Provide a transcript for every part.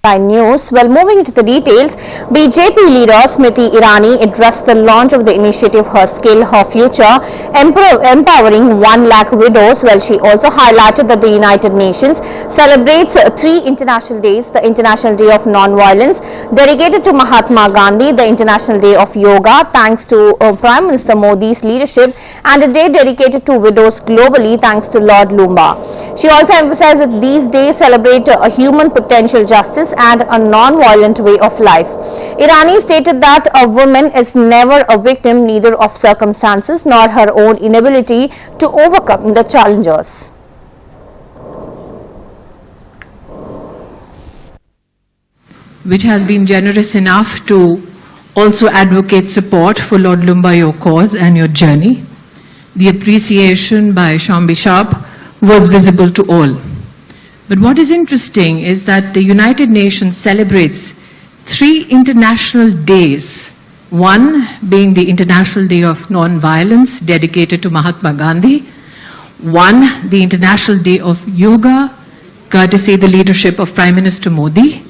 News. Well, moving to the details, BJP leader Smriti Irani addressed the launch of the initiative Her Skill, Her Future, empowering 1 lakh widows. Well, she also highlighted that the United Nations celebrates 3 international days: the International Day of Non-Violence, dedicated to Mahatma Gandhi; the International Day of Yoga, thanks to Prime Minister Modi's leadership; and a day dedicated to widows globally, thanks to Lord Lumba. She also emphasized that these days celebrate a human potential, justice, and a non-violent way of life. Irani stated that a woman is never a victim neither of circumstances nor her own inability to overcome the challenges. Which has been generous enough to also advocate support for Lord Lumba, your cause and your journey. The appreciation by Sean Bishop was visible to all. But what is interesting is that the United Nations celebrates 3 international days, one being the International Day of Non-Violence, dedicated to Mahatma Gandhi; one, the International Day of Yoga, courtesy the leadership of Prime Minister Modi;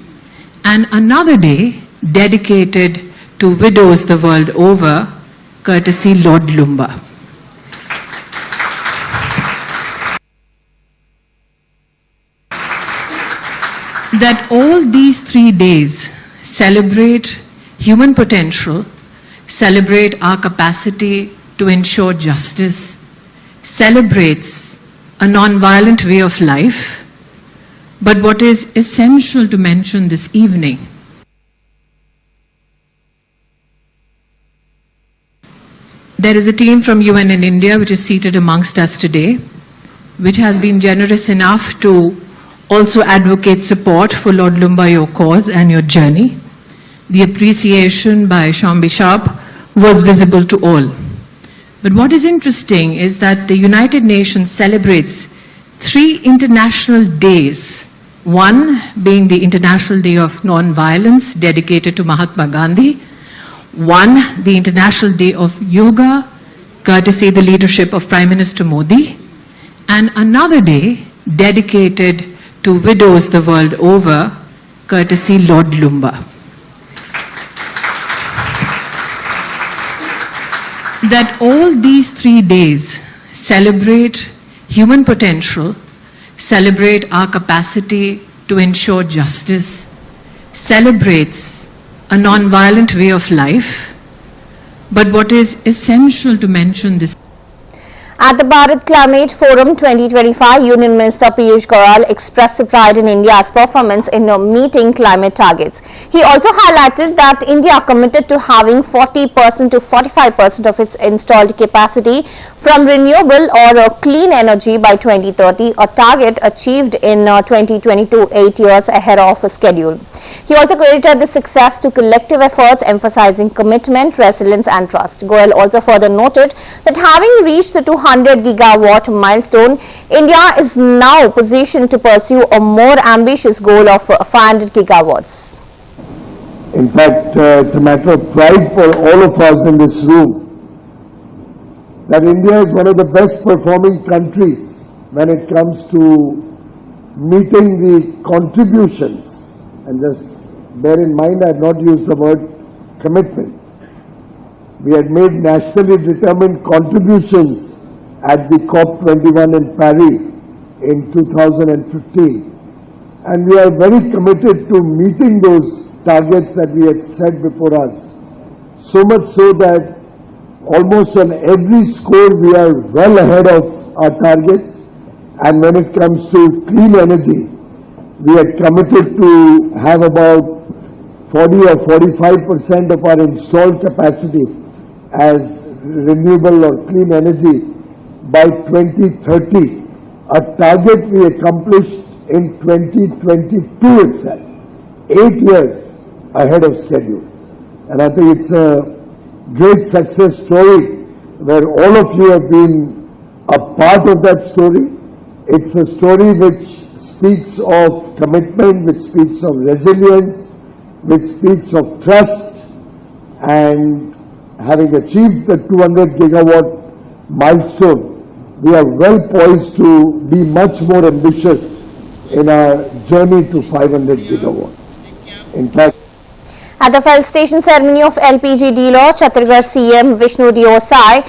and another day dedicated to widows the world over, courtesy Lord Lumba. That all these 3 days celebrate human potential, celebrate our capacity to ensure justice, celebrates a non-violent way of life. But what is essential to mention this evening there is a team from UN in India which is seated amongst us today, which has been generous enough to also advocate support for Lord Lumba, your cause and your journey. The appreciation by Sean Bishop was visible to all. But what is interesting is that the United Nations celebrates 3 international days, one being the International Day of Non-Violence, dedicated to Mahatma Gandhi; one, the International Day of Yoga, courtesy the leadership of Prime Minister Modi; and another day dedicated to widows the world over, courtesy Lord Lumba. That all these 3 days celebrate human potential, celebrate our capacity to ensure justice, celebrates a non-violent way of life. But what is essential to mention this at the Bharat Climate Forum 2025, Union Minister Piyush Goyal expressed pride in India's performance in meeting climate targets. He also highlighted that India committed to having 40% to 45% of its installed capacity from renewable or clean energy by 2030, a target achieved in 2022, 8 years ahead of schedule. He also credited the success to collective efforts, emphasizing commitment, resilience, and trust. Goyal also further noted that having reached the 200 gigawatt milestone, India is now positioned to pursue a more ambitious goal of 500 gigawatts. In fact, it's a matter of pride for all of us in this room that India is one of the best performing countries when it comes to meeting the contributions. And just bear in mind, I have not used the word commitment. We had made nationally determined contributions at the COP21 in Paris in 2015. And we are very committed to meeting those targets that we had set before us. So much so that almost on every score we are well ahead of our targets. And when it comes to clean energy, we are committed to have about 40 or 45% of our installed capacity as renewable or clean energy by 2030, a target we accomplished in 2022 itself, 8 years ahead of schedule. And I think it's a great success story where all of you have been a part of that story. It's a story which speaks of commitment, which speaks of resilience, which speaks of trust, and having achieved the 200 gigawatt milestone, we are well poised to be much more ambitious in our journey to 500 gigawatts. In fact, At the felicitation ceremony of LPG dealers, Chhattisgarh CM Vishnu Diosai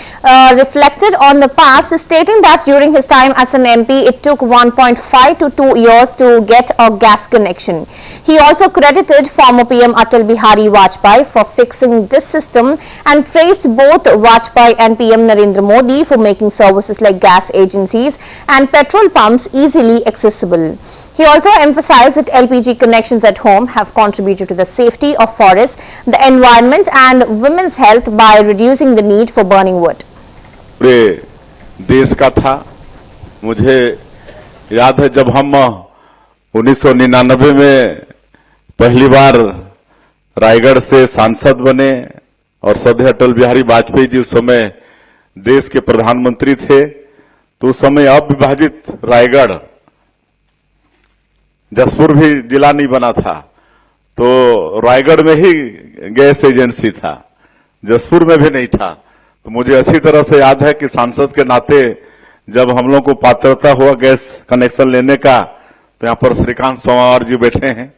reflected on the past, stating that during his time as an MP, it took 1.5 to 2 years to get a gas connection. He also credited former PM Atal Bihari Vajpayee for fixing this system and praised both Vajpayee and PM Narendra Modi for making services like gas agencies and petrol pumps easily accessible. He also emphasized that LPG connections at home have contributed to the safety of forests, the environment and women's health by reducing the need for burning wood. पूरे देश का था। मुझे याद है जब हम 1999 में पहली बार रायगढ़ से सांसद बने और सदैव अटल बिहारी वाजपेयी जी उस समय देश के प्रधानमंत्री थे, तो उस समय अविभाजित रायगढ़, जसपुर भी जिला नहीं बना था, तो रायगढ़ में ही गैस एजेंसी था, जसपुर में भी नहीं था। तो मुझे अच्छी तरह से याद है कि सांसद के नाते जब हम लोग को पात्रता हुआ गैस कनेक्शन लेने का, तो यहाँ पर श्रीकांत सोमावार जी बैठे हैं,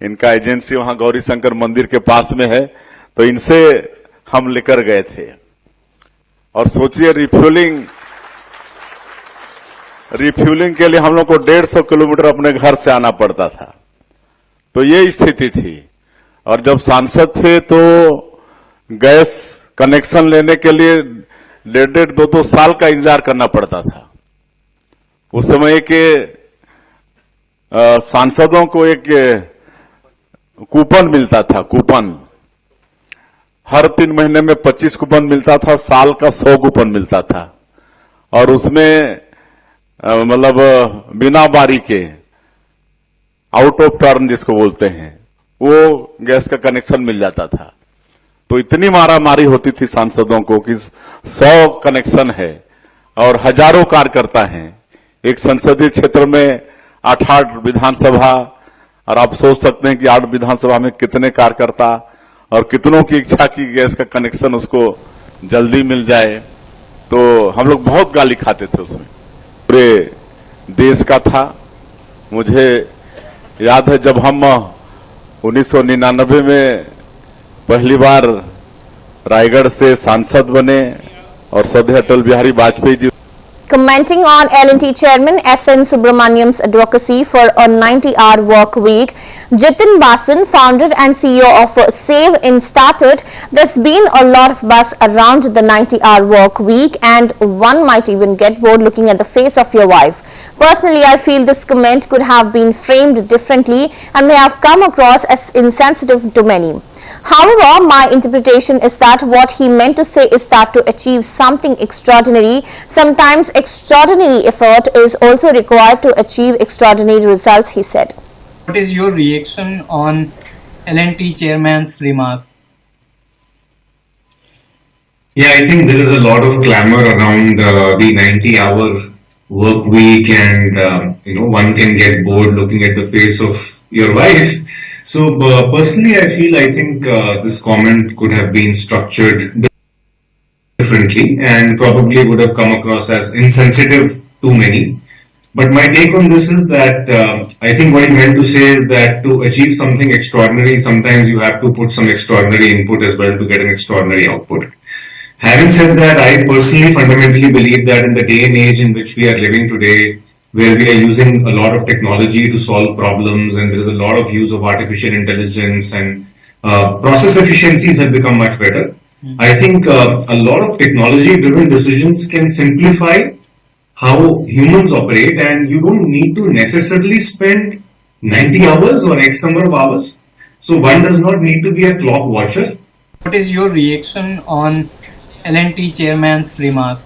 इनका एजेंसी वहां गौरी शंकर मंदिर के पास में है, तो इनसे हम लेकर गए थे। और सोचिए रिफ्यूलिंग के लिए हम लोग को 150 किलोमीटर अपने घर से आना पड़ता था, तो ये स्थिति थी। और जब सांसद थे तो गैस कनेक्शन लेने के लिए 1.5-2 साल का इंतजार करना पड़ता था। उस समय के सांसदों को एक कूपन मिलता था, कूपन हर 3 महीने में 25 कूपन मिलता था, साल का 100 कूपन मिलता था, और उसमें मतलब बिना बारी के, आउट ऑफ टर्न जिसको बोलते हैं, वो गैस का कनेक्शन मिल जाता था। तो इतनी मारामारी होती थी सांसदों को कि 100 कनेक्शन है और हजारों कार्यकर्ता हैं एक संसदीय क्षेत्र में, 8 विधानसभा, और आप सोच सकते हैं कि 8 विधानसभा में कितने कार्यकर्ता और कितनों की इच्छा की गैस का कनेक्शन उसको जल्दी मिल जाए। तो हम लोग बहुत गाली खाते थे उसमें, पूरे देश का था। मुझे याद है जब हम 1999 में पहली बार रायगढ़ से सांसद बने और सदैव Atal Bihari Vajpayee ji. Commenting on L&T Chairman S.N. Subramaniam's advocacy for a 90-hour work week, Jitin Basan, founder and CEO of Save In started, there's been a lot of buzz around the 90-hour work week and one might even get bored looking at the face of your wife. Personally, I feel this comment could have been framed differently and may have come across as insensitive to many. However, my interpretation is that what he meant to say is that to achieve something extraordinary, sometimes extraordinary effort is also required to achieve extraordinary results, he said. What is your reaction on L&T chairman's remark? Yeah, I think there is a lot of clamor around the 90-hour work week, and one can get bored looking at the face of your wife. So personally, I think this comment could have been structured differently and probably would have come across as insensitive to many. But my take on this is that I think what he meant to say is that to achieve something extraordinary, sometimes you have to put some extraordinary input as well to get an extraordinary output. Having said that, I personally fundamentally believe that in the day and age in which we are living today, where we are using a lot of technology to solve problems, and there is a lot of use of artificial intelligence, and process efficiencies have become much better. I think a lot of technology-driven decisions can simplify how humans operate, and you don't need to necessarily spend 90 hours or X number of hours. So one does not need to be a clock watcher. What is your reaction on L&T chairman's remark?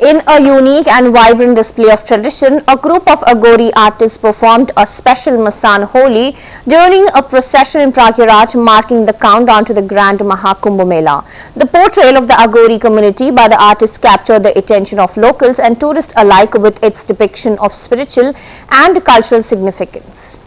In a unique and vibrant display of tradition, a group of Agori artists performed a special Masan Holi during a procession in Pragyaraj marking the countdown to the Grand Mahakumbh Mela. The portrayal of the Agori community by the artists captured the attention of locals and tourists alike with its depiction of spiritual and cultural significance.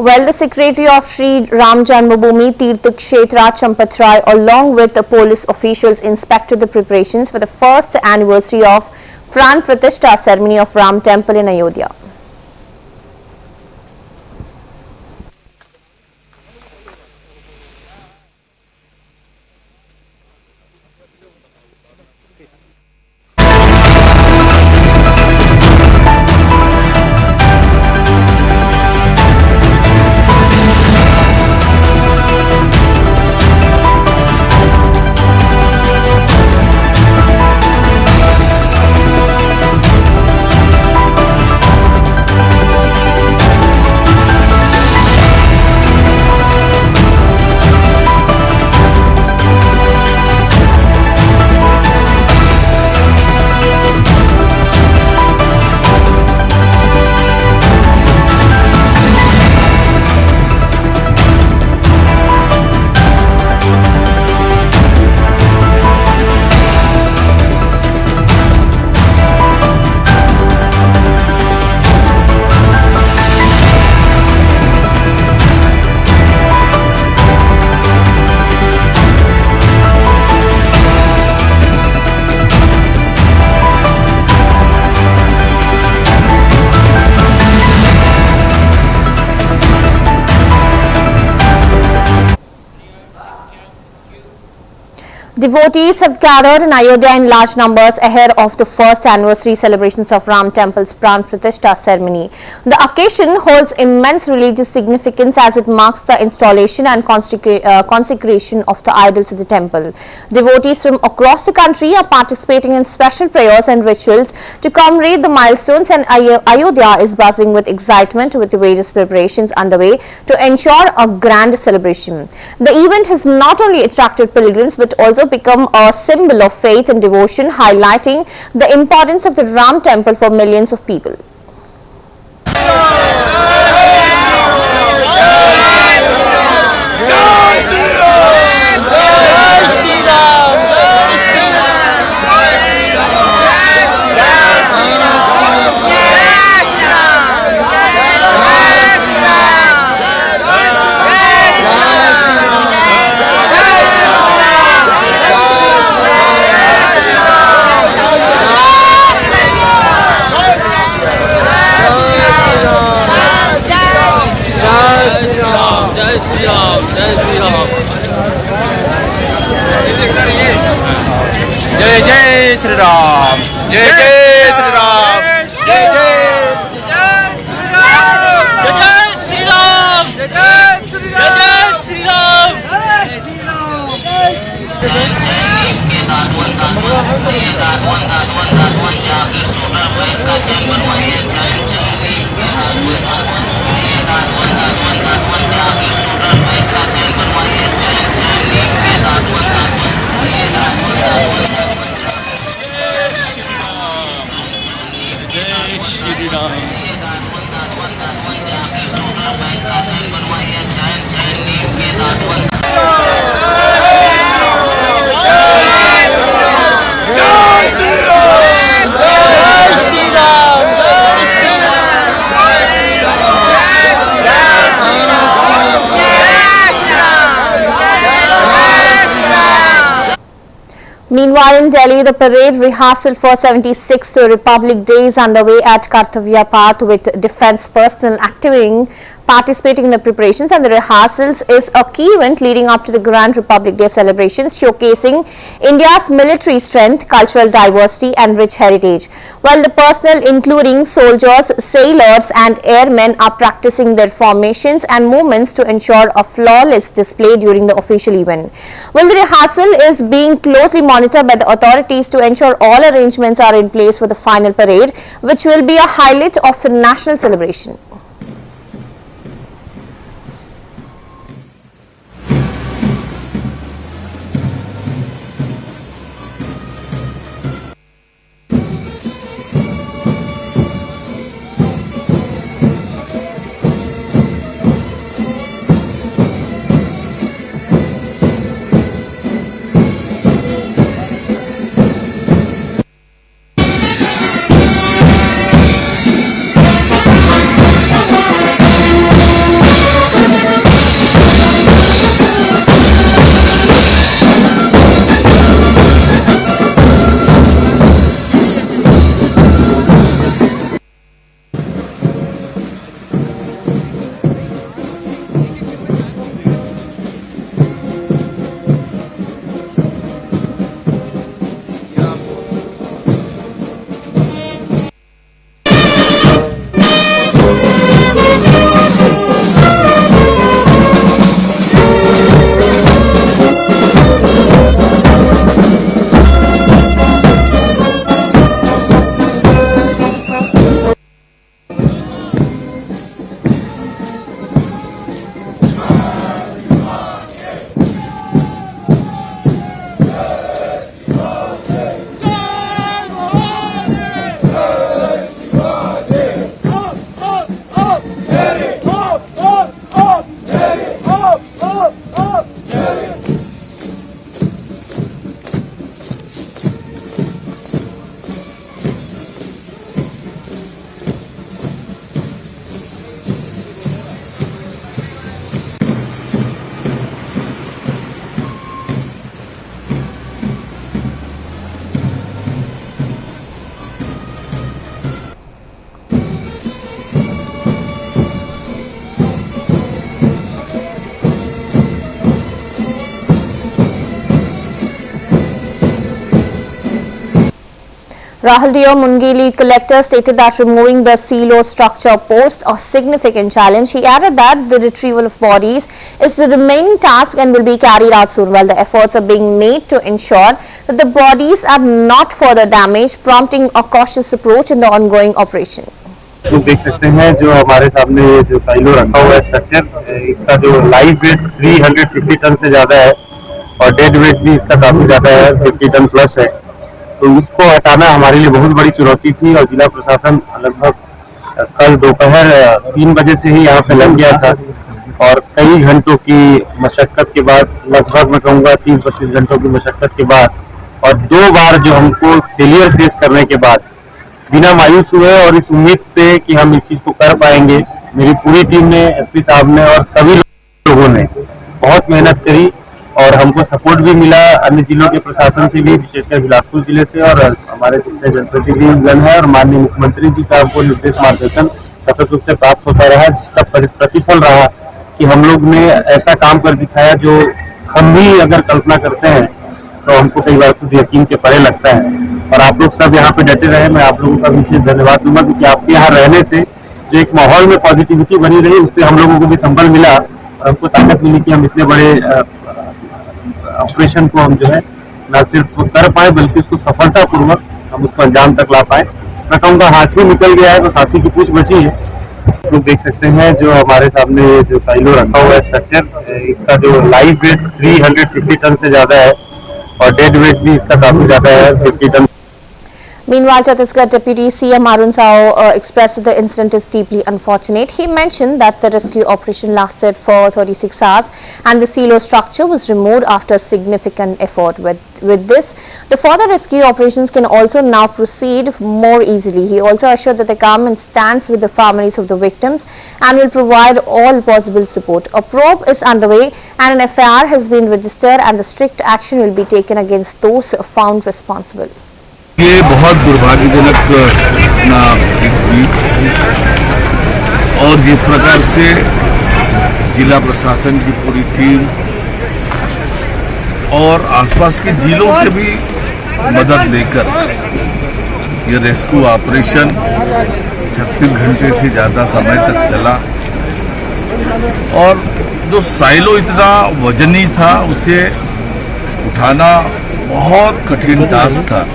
Well, the secretary of Sri Ram Janmabhoomi Tirth Kshetra Champat Rai, along with the police officials, inspected the preparations for the first anniversary of Pran Pratishtha ceremony of Ram Temple in Ayodhya. Devotees have gathered in Ayodhya in large numbers ahead of the first anniversary celebrations of Ram Temple's Pran Pratishtha ceremony. The occasion holds immense religious significance as it marks the installation and consecration of the idols at the temple. Devotees from across the country are participating in special prayers and rituals to commemorate the milestones, and Ayodhya is buzzing with excitement with the various preparations underway to ensure a grand celebration. The event has not only attracted pilgrims but also become a symbol of faith and devotion, highlighting the importance of the Ram Temple for millions of people. जय जय श्री राम, जय जय श्री राम, जय जय श्री राम, जय जय श्री राम, जय जय Shri Meanwhile, in Delhi, the parade rehearsal for 76th Republic Day is underway at Kartavya Path, with defence personnel participating in the preparations, and the rehearsals is a key event leading up to the Grand Republic Day celebrations, showcasing India's military strength, cultural diversity and rich heritage. While the personnel, including soldiers, sailors and airmen, are practicing their formations and movements to ensure a flawless display during the official event. Well, the rehearsal is being closely monitored by the authorities to ensure all arrangements are in place for the final parade, which will be a highlight of the national celebration. Rahul Dio Mungili collector stated that removing the silo structure posed a significant challenge. He added that the retrieval of bodies is the remaining task and will be carried out soon, while the efforts are being made to ensure that the bodies are not further damaged, prompting a cautious approach in the ongoing operation. लोग देख सकते हैं जो हमारे सामने ये जो silo रखा हुआ है स्ट्रक्चर, इसका जो लाइव वेट 350 टन से ज्यादा है और डेड वेट भी इसका काफी ज्यादा है, 50 टन प्लस है। तो इसको हटाना हमारे लिए बहुत बड़ी चुनौती थी और जिला प्रशासन लगभग कल दोपहर 3 बजे से ही यहाँ पे लग गया था और कई घंटों की मशक्कत के बाद, लगभग मैं कहूँगा 30-25 घंटों की मशक्कत के बाद और 2 बार जो हमको फेलियर फेस करने के बाद बिना मायूस हुए और इस उम्मीद पे कि हम इस चीज को कर पाएंगे, मेरी पूरी टीम ने, एसपी साहब ने और सभी लोगों ने बहुत मेहनत करी और हमको सपोर्ट भी मिला अन्य जिलों के प्रशासन से भी, विशेषकर बिलासपुर जिले से और हमारे जितने जनप्रतिनिधिगण है और माननीय मुख्यमंत्री जी का हमको निर्देश मार्गदर्शन सतत रूप से प्राप्त होता रहा, जिसका प्रतिफल रहा कि हम लोग ने ऐसा काम कर दिखाया जो हम भी अगर कल्पना करते हैं तो हमको कई बार खुद यकीन के परे लगता है। और आप लोग सब यहाँ पे डटे रहे, मैं आप लोगों का विशेष धन्यवाद दूंगा क्योंकि आपके यहाँ रहने से जो एक माहौल में पॉजिटिविटी बनी रही, उससे हम लोगों को भी संबल मिला और हमको ताकत मिली कि हम इतने बड़े ऑपरेशन को हम जो है न सिर्फ कर पाए बल्कि उसको सफलतापूर्वक हम उसको अंजाम तक ला पाए। मैं कहूँगा हाथी निकल गया है तो साथी की पूछ बची है। आप लोग देख सकते हैं जो हमारे सामने ये जो साइलो रखा हुआ है स्ट्रक्चर, इसका जो लाइव वेट 350 टन से ज्यादा है और डेड वेट भी इसका काफी ज्यादा है, 50 ton. Meanwhile, Chhattisgarh Deputy CM Arun Sao expressed that the incident is deeply unfortunate. He mentioned that the rescue operation lasted for 36 hours and the silo structure was removed after significant effort. With this, the further rescue operations can also now proceed more easily. He also assured that the government stands with the families of the victims and will provide all possible support. A probe is underway and an FIR has been registered and the strict action will be taken against those found responsible. ये बहुत दुर्भाग्यजनक घटना हुई और जिस प्रकार से जिला प्रशासन की पूरी टीम और आसपास के जिलों से भी मदद लेकर ये रेस्क्यू ऑपरेशन 36 घंटे से ज्यादा समय तक चला और जो साइलो इतना वजनी था उसे उठाना बहुत कठिन टास्क था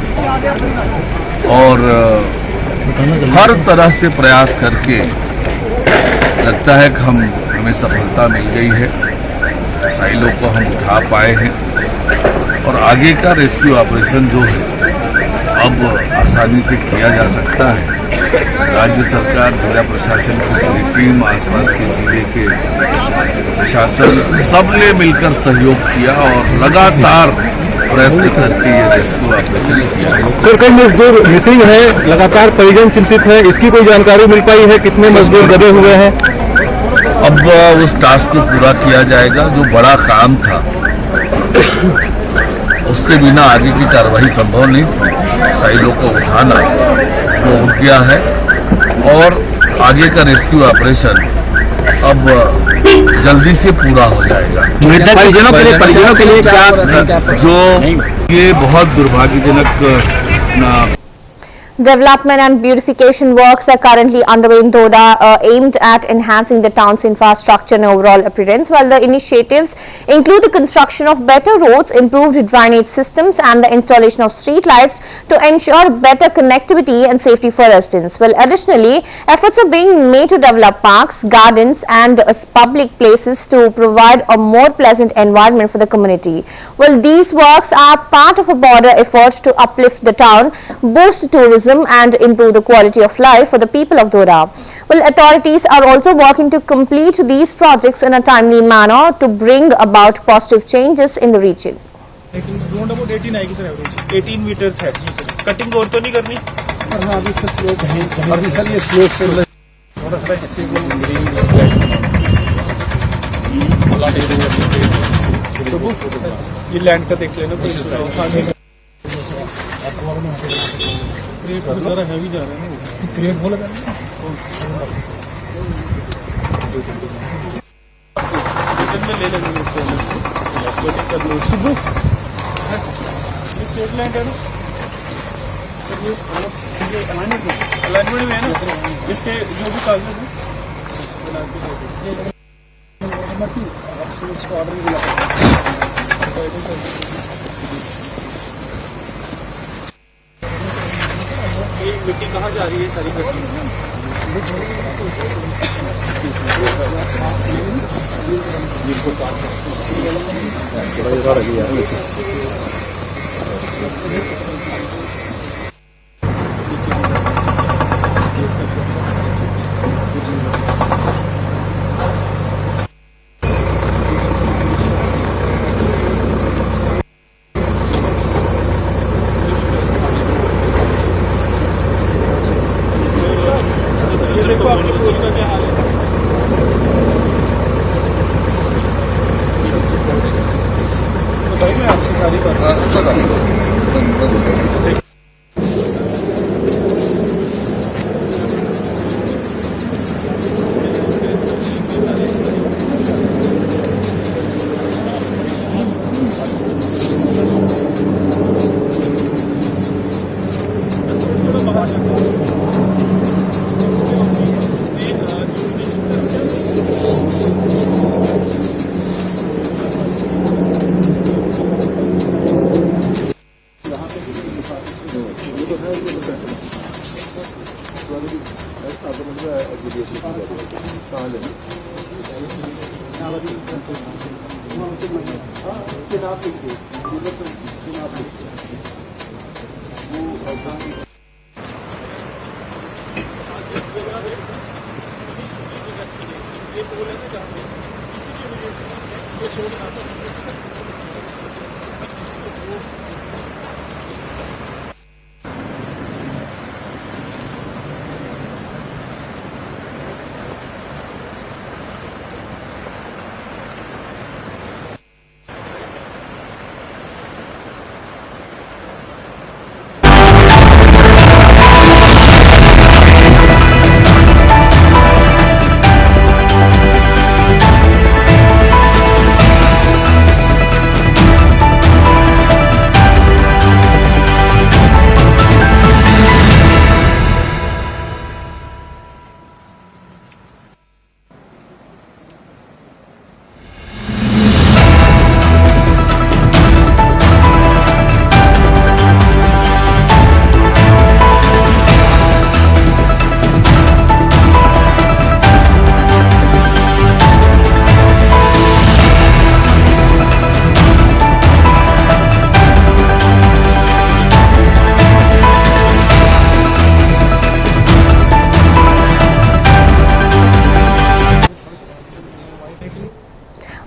और हर तरह से प्रयास करके लगता है कि हमें सफलता मिल गई है, साइलो को हम उठा पाए हैं और आगे का रेस्क्यू ऑपरेशन जो है अब आसानी से किया जा सकता है। राज्य सरकार, जिला प्रशासन की पूरी टीम, आसपास के जिले के प्रशासन सबने मिलकर सहयोग किया और लगातार प्रयत्न करके ये रेस्क्यू ऑपरेशन किया है। सर, कई मजदूर मिसिंग है, लगातार परिजन चिंतित है, इसकी कोई जानकारी मिल पाई है? कितने मजदूर दबे हुए हैं? अब उस टास्क को पूरा किया जाएगा। जो बड़ा काम था उसके बिना आगे की कार्रवाई संभव नहीं थी। साइलो को उठाना वो उठ गया है और आगे का रेस्क्यू ऑपरेशन अब जल्दी से पूरा हो जाएगा। परिजनों के लिए क्या जो ये बहुत दुर्भाग्यजनक Development and beautification works are currently underway in Doda aimed at enhancing the town's infrastructure and overall appearance, while the initiatives include the construction of better roads, improved drainage systems and the installation of street lights to ensure better connectivity and safety for residents. Well, additionally, efforts are being made to develop parks, gardens and public places to provide a more pleasant environment for the community. Well, these works are part of a broader effort to uplift the town, boost tourism and improve the quality of life for the people of Doda. Well, authorities are also working to complete these projects in a timely manner to bring about positive changes in the region. Road about 18 आएगी sir, average 18 metres है जी sir. Cutting और तो नहीं करनी? हाँ, अभी इसका slope है, अभी सर ये स्लोप से थोड़ा सा ऐसे ये लैंड का देख लेना। क्रेट तो ज़रा हैवी जा रहा है ना, क्रेट बोला था में ले लेंगे कर लो। स्टेट लैंड है ना अलाइनमेंट में है ना, इसके जो भी कागज है ये मिट्टी कहाँ जा रही है सारी देखो आपके फूल का क्या हाल है। तो भाई मैं आपसे सारी बात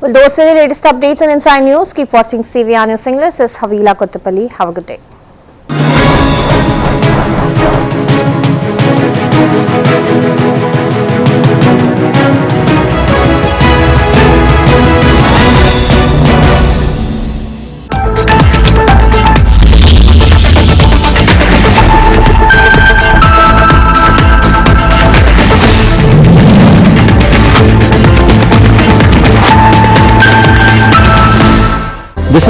Well, those were the latest updates and inside news. Keep watching CVR News English. This is Havila Kottapalli. Have a good day.